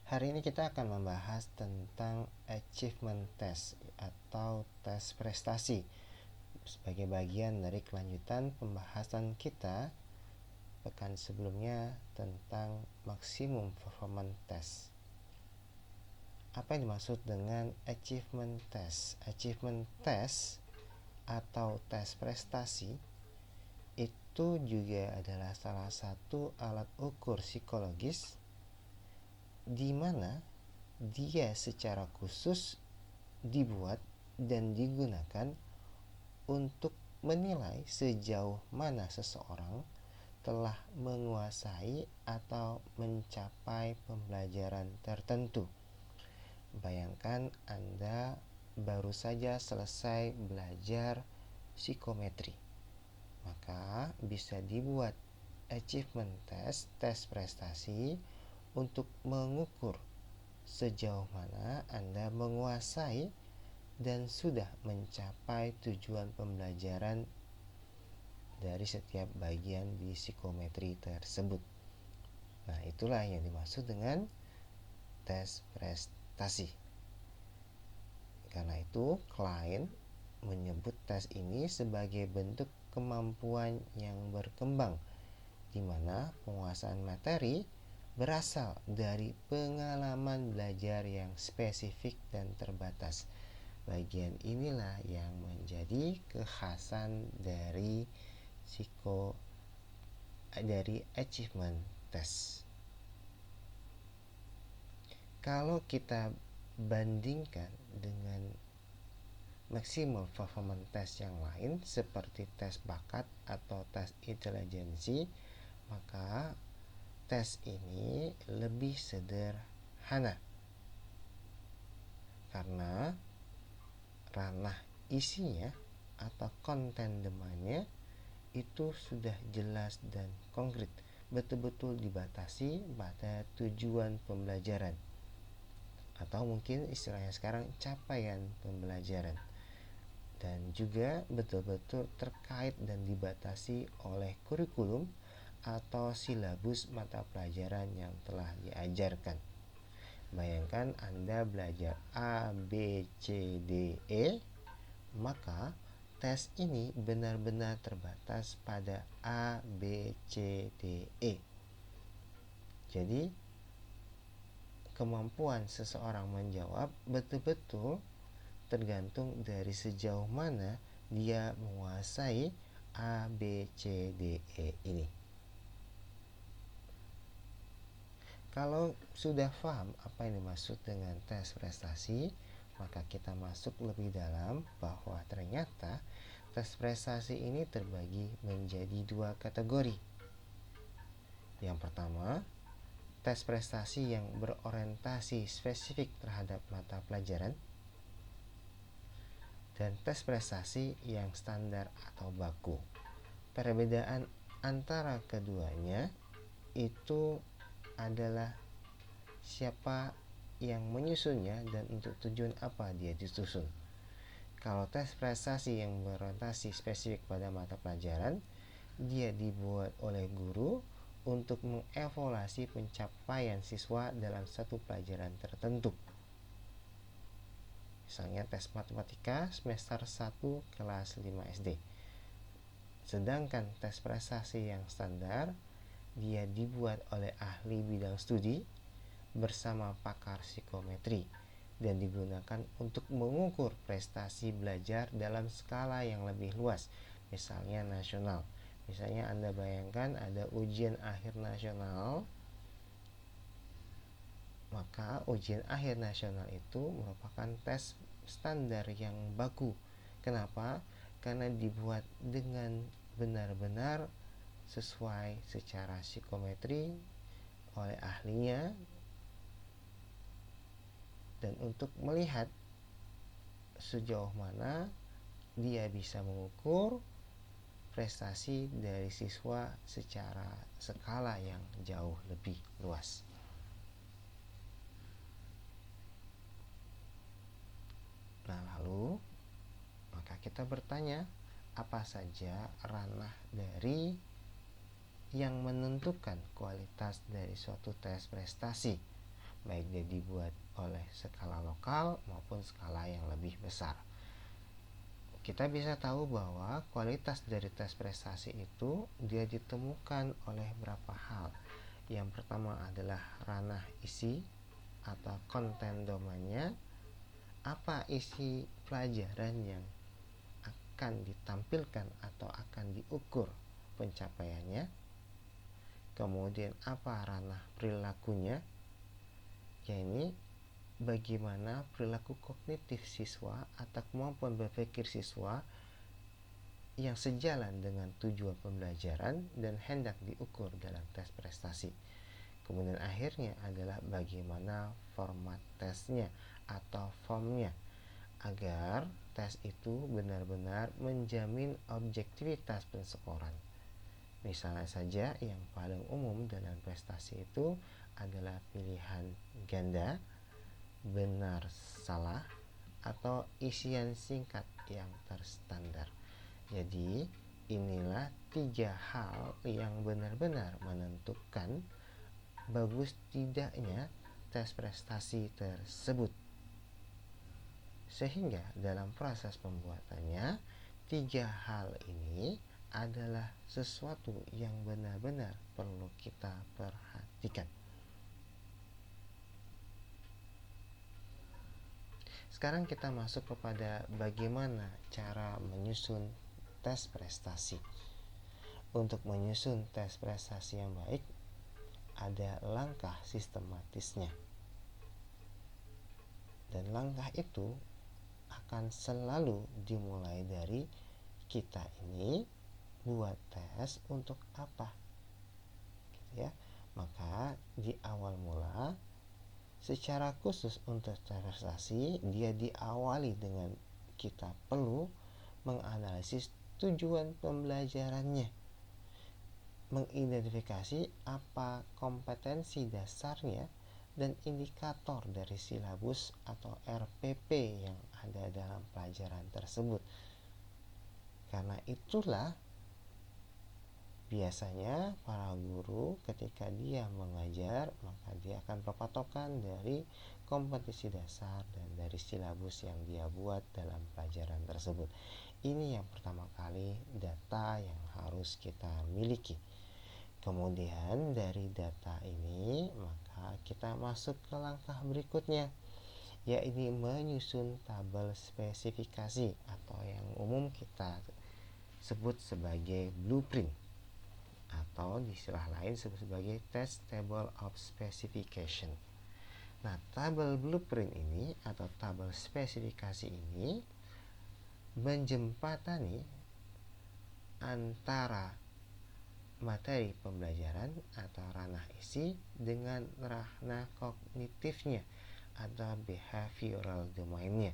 Hari ini kita akan membahas tentang achievement test atau tes prestasi sebagai bagian dari kelanjutan pembahasan kita pekan sebelumnya tentang maximum performance test. Apa yang dimaksud dengan achievement test? Achievement test atau tes prestasi itu juga adalah salah satu alat ukur psikologis di mana dia secara khusus dibuat dan digunakan untuk menilai sejauh mana seseorang telah menguasai atau mencapai pembelajaran tertentu. Bayangkan Anda baru saja selesai belajar psikometri, maka bisa dibuat achievement test, tes prestasi, untuk mengukur sejauh mana Anda menguasai dan sudah mencapai tujuan pembelajaran dari setiap bagian di psikometri tersebut. Nah, itulah yang dimaksud dengan tes prestasi. Karena itu, klien menyebut tes ini sebagai bentuk kemampuan yang berkembang, di mana penguasaan materi berasal dari pengalaman belajar yang spesifik dan terbatas. Bagian inilah yang menjadi kekhasan dari achievement test. Kalau kita bandingkan dengan maximal performance test yang lain seperti tes bakat atau tes intelijensi, maka tes ini lebih sederhana karena ranah isinya atau konten domainnya itu sudah jelas dan konkret, betul-betul dibatasi pada tujuan pembelajaran atau mungkin istilahnya sekarang capaian pembelajaran, dan juga betul-betul terkait dan dibatasi oleh kurikulum atau silabus mata pelajaran yang telah diajarkan. Bayangkan Anda belajar A, B, C, D, E, maka tes ini benar-benar terbatas pada A, B, C, D, E. Jadi kemampuan seseorang menjawab betul-betul tergantung dari sejauh mana dia menguasai A, B, C, D, E ini. Kalau sudah paham apa yang dimaksud dengan tes prestasi, maka kita masuk lebih dalam bahwa ternyata tes prestasi ini terbagi menjadi dua kategori. Yang pertama, tes prestasi yang berorientasi spesifik terhadap mata pelajaran, dan tes prestasi yang standar atau baku. Perbedaan antara keduanya itu adalah siapa yang menyusunnya dan untuk tujuan apa dia disusun. Kalau tes prestasi yang berorientasi spesifik pada mata pelajaran, dia dibuat oleh guru untuk mengevaluasi pencapaian siswa dalam satu pelajaran tertentu. Misalnya tes matematika semester 1 kelas 5 SD. Sedangkan tes prestasi yang standar, dia dibuat oleh ahli bidang studi bersama pakar psikometri dan digunakan untuk mengukur prestasi belajar dalam skala yang lebih luas, misalnya nasional. Misalnya Anda bayangkan ada ujian akhir nasional, maka ujian akhir nasional itu merupakan tes standar yang baku. Kenapa? Karena dibuat dengan benar-benar sesuai secara psikometri oleh ahlinya, dan untuk melihat sejauh mana dia bisa mengukur prestasi dari siswa secara skala yang jauh lebih luas. Nah, lalu maka kita bertanya, apa saja ranah dari yang menentukan kualitas dari suatu tes prestasi? baik dia dibuat oleh skala lokal maupun skala yang lebih besar. Kita bisa tahu bahwa kualitas dari tes prestasi itu dia ditemukan oleh beberapa hal. Yang pertama adalah ranah isi atau konten domainnya, apa isi pelajaran yang akan ditampilkan atau akan diukur pencapaiannya. Kemudian apa ranah perilakunya, yakni bagaimana perilaku kognitif siswa atau kemampuan berpikir siswa yang sejalan dengan tujuan pembelajaran dan hendak diukur dalam tes prestasi. Kemudian akhirnya adalah bagaimana format tesnya atau formnya, agar tes itu benar-benar menjamin objektivitas penskoran. Misalnya saja yang paling umum dalam prestasi itu adalah pilihan ganda, benar salah, atau isian singkat yang terstandar. Jadi inilah 3 hal yang benar-benar menentukan bagus tidaknya tes prestasi tersebut. Sehingga dalam proses pembuatannya 3 hal ini adalah sesuatu yang benar-benar perlu kita perhatikan. Sekarang kita masuk kepada bagaimana cara menyusun tes prestasi. Untuk menyusun tes prestasi yang baik, ada langkah sistematisnya. Dan langkah itu akan selalu dimulai dari kita ini buat tes untuk apa, gitu ya. Maka di awal mula secara khusus untuk tes prestasi dia diawali dengan kita perlu menganalisis tujuan pembelajarannya, mengidentifikasi apa kompetensi dasarnya dan indikator dari silabus atau RPP yang ada dalam pelajaran tersebut. Karena itulah biasanya para guru ketika dia mengajar, maka dia akan berpatokan dari kompetensi dasar dan dari silabus yang dia buat dalam pelajaran tersebut. Ini yang pertama kali data yang harus kita miliki. Kemudian dari data ini maka kita masuk ke langkah berikutnya, yaitu menyusun tabel spesifikasi atau yang umum kita sebut sebagai blueprint, atau di istilah lain disebut sebagai test table of specification. Nah, tabel blueprint ini atau tabel spesifikasi ini menjembatani antara materi pembelajaran atau ranah isi dengan ranah kognitifnya atau behavioral domainnya.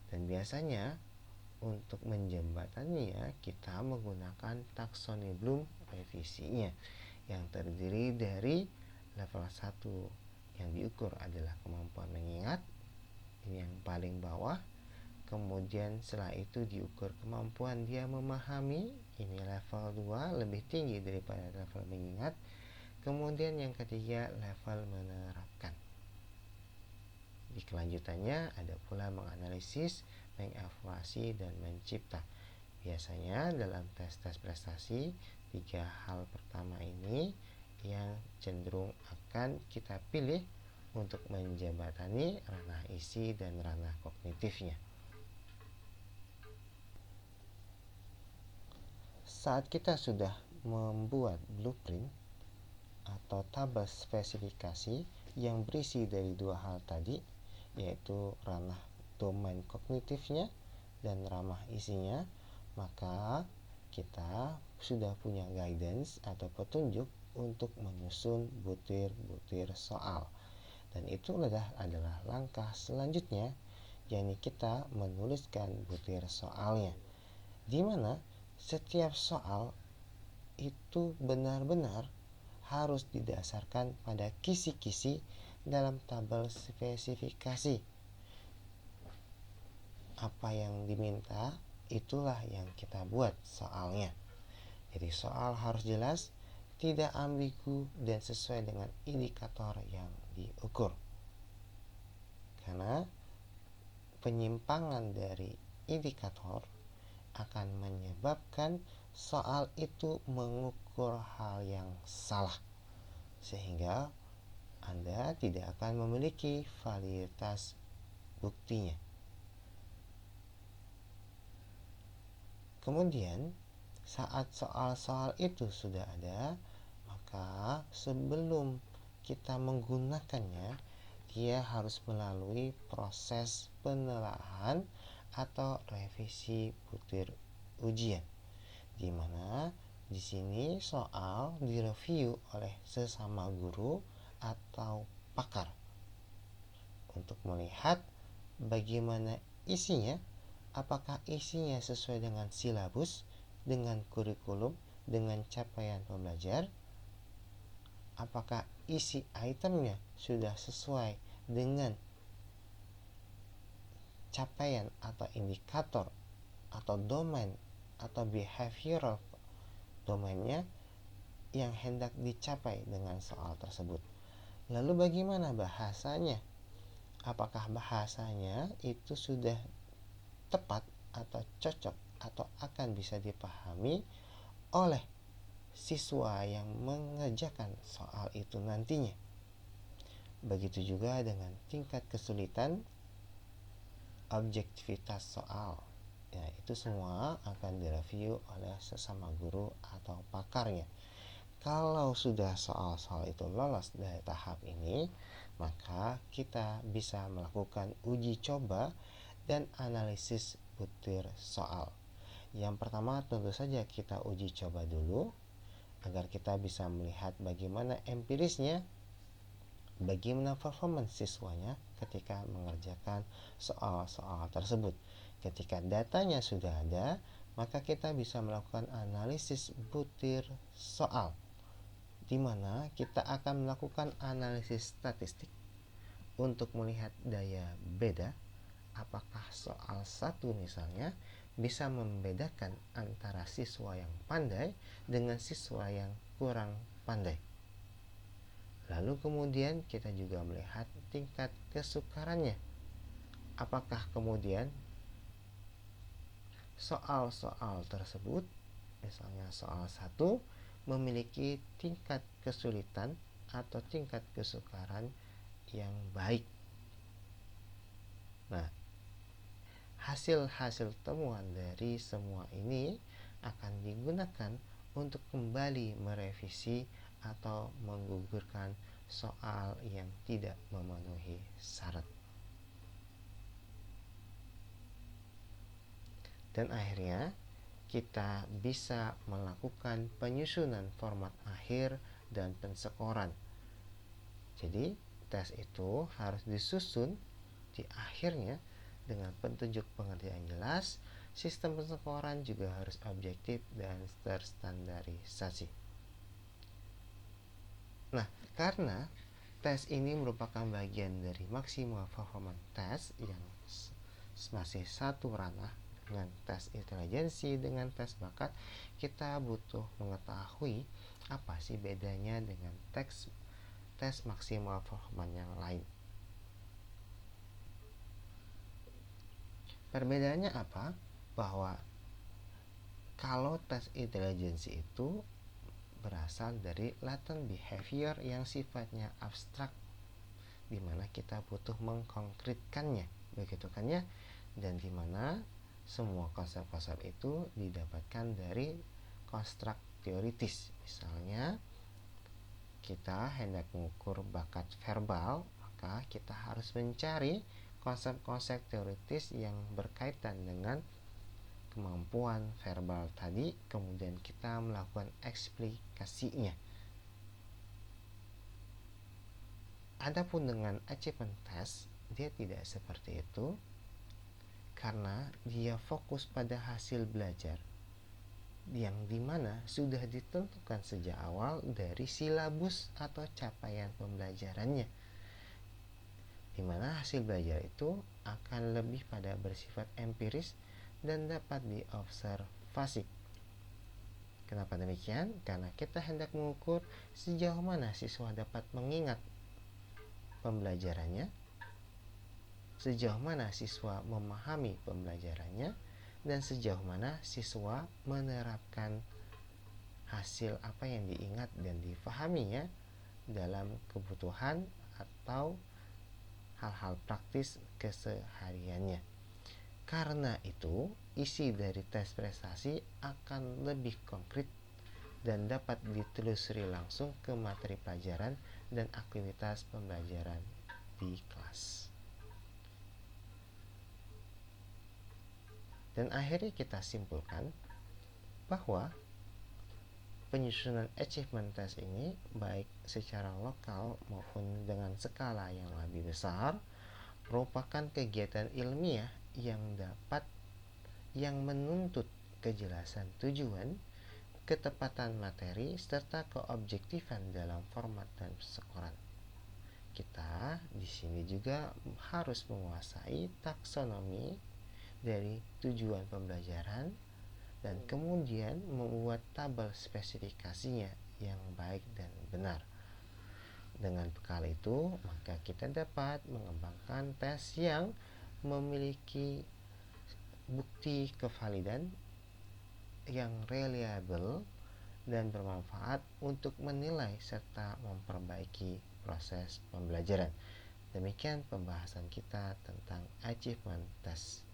Dan biasanya untuk menjembataninya kita menggunakan taksoni Bloom revisinya yang terdiri dari level 1 yang diukur adalah kemampuan mengingat, ini yang paling bawah. Kemudian setelah itu diukur kemampuan dia memahami, ini level 2 lebih tinggi daripada level mengingat. Kemudian yang ketiga level menerapkan. Di kelanjutannya ada pula menganalisis, mengevaluasi, dan mencipta. Biasanya dalam tes-tes prestasi 3 hal pertama ini yang cenderung akan kita pilih untuk menjembatani ranah isi dan ranah kognitifnya. Saat kita sudah membuat blueprint atau tabel spesifikasi yang berisi dari 2 hal tadi, yaitu ranah domain kognitifnya dan ranah isinya, maka kita sudah punya guidance atau petunjuk untuk menyusun butir-butir soal. Dan itu adalah langkah selanjutnya, yakni kita menuliskan butir soalnya, di mana setiap soal itu benar-benar harus didasarkan pada kisi-kisi dalam tabel spesifikasi. Apa yang diminta itulah yang kita buat soalnya. Jadi soal harus jelas, tidak ambigu dan sesuai dengan indikator yang diukur. Karena penyimpangan dari indikator akan menyebabkan soal itu mengukur hal yang salah, sehingga Anda tidak akan memiliki validitas buktinya. Kemudian, saat soal-soal itu sudah ada, maka sebelum kita menggunakannya, dia harus melalui proses penelaahan atau revisi butir ujian, di mana di sini soal direview oleh sesama guru atau pakar untuk melihat bagaimana isinya, apakah isinya sesuai dengan silabus, dengan kurikulum, dengan capaian pembelajar, apakah isi itemnya sudah sesuai dengan capaian atau indikator atau domain atau behavioral domainnya yang hendak dicapai dengan soal tersebut. Lalu bagaimana bahasanya? Apakah bahasanya itu sudah tepat atau cocok atau akan bisa dipahami oleh siswa yang mengerjakan soal itu nantinya. Begitu juga dengan tingkat kesulitan, objektivitas soal. Ya, itu semua akan direview oleh sesama guru atau pakarnya. Kalau sudah soal-soal itu lolos dari tahap ini, maka kita bisa melakukan uji coba dan analisis butir soal. Yang pertama tentu saja kita uji coba dulu agar kita bisa melihat bagaimana empirisnya, bagaimana performance siswanya ketika mengerjakan soal-soal tersebut. Ketika datanya sudah ada, maka kita bisa melakukan analisis butir soal, di mana kita akan melakukan analisis statistik untuk melihat daya beda. Apakah soal satu misalnya bisa membedakan antara siswa yang pandai dengan siswa yang kurang pandai. Lalu kemudian kita juga melihat tingkat kesukarannya. Apakah kemudian soal-soal tersebut, misalnya soal 1, memiliki tingkat kesulitan atau tingkat kesukaran yang baik. Nah, hasil-hasil temuan dari semua ini akan digunakan untuk kembali merevisi atau menggugurkan soal yang tidak memenuhi syarat. Dan akhirnya kita bisa melakukan penyusunan format akhir dan penskoran. Jadi tes itu harus disusun di akhirnya dengan petunjuk pengertian jelas. Sistem penskoran juga harus objektif dan terstandarisasi. Nah, karena tes ini merupakan bagian dari maksimal performance test yang masih satu ranah dengan tes intelijensi dengan tes bakat, kita butuh mengetahui apa sih bedanya dengan tes maksimal performance yang lain. Perbedaannya apa? Bahwa kalau tes intelijensi itu berasal dari latent behavior yang sifatnya abstrak, di mana kita butuh mengkonkretkannya, begitu kan ya? Dan di mana semua konsep-konsep itu didapatkan dari konstruk teoritis. Misalnya kita hendak mengukur bakat verbal, maka kita harus mencari konsep-konsep teoritis yang berkaitan dengan kemampuan verbal tadi, kemudian kita melakukan eksplikasinya. Adapun dengan achievement test, dia tidak seperti itu, karena dia fokus pada hasil belajar yang dimana sudah ditentukan sejak awal dari silabus atau capaian pembelajarannya, dimana hasil belajar itu akan lebih pada bersifat empiris dan dapat diobservasi. Kenapa demikian? Karena kita hendak mengukur sejauh mana siswa dapat mengingat pembelajarannya, sejauh mana siswa memahami pembelajarannya, dan sejauh mana siswa menerapkan hasil apa yang diingat dan difahaminya dalam kebutuhan atau hal-hal praktis kesehariannya. Karena itu, isi dari tes prestasi akan lebih konkret dan dapat ditelusuri langsung ke materi pelajaran dan aktivitas pembelajaran di kelas. Dan akhirnya kita simpulkan bahwa penyusunan achievement test ini baik secara lokal maupun dengan skala yang lebih besar merupakan kegiatan ilmiah yang menuntut kejelasan tujuan, ketepatan materi, serta keobjektifan dalam format dan persekoran. Kita di sini juga harus menguasai taksonomi dari tujuan pembelajaran dan kemudian membuat tabel spesifikasinya yang baik dan benar. Dengan bekal itu, maka kita dapat mengembangkan tes yang memiliki bukti kevalidan yang reliable dan bermanfaat untuk menilai serta memperbaiki proses pembelajaran. Demikian pembahasan kita tentang achievement test.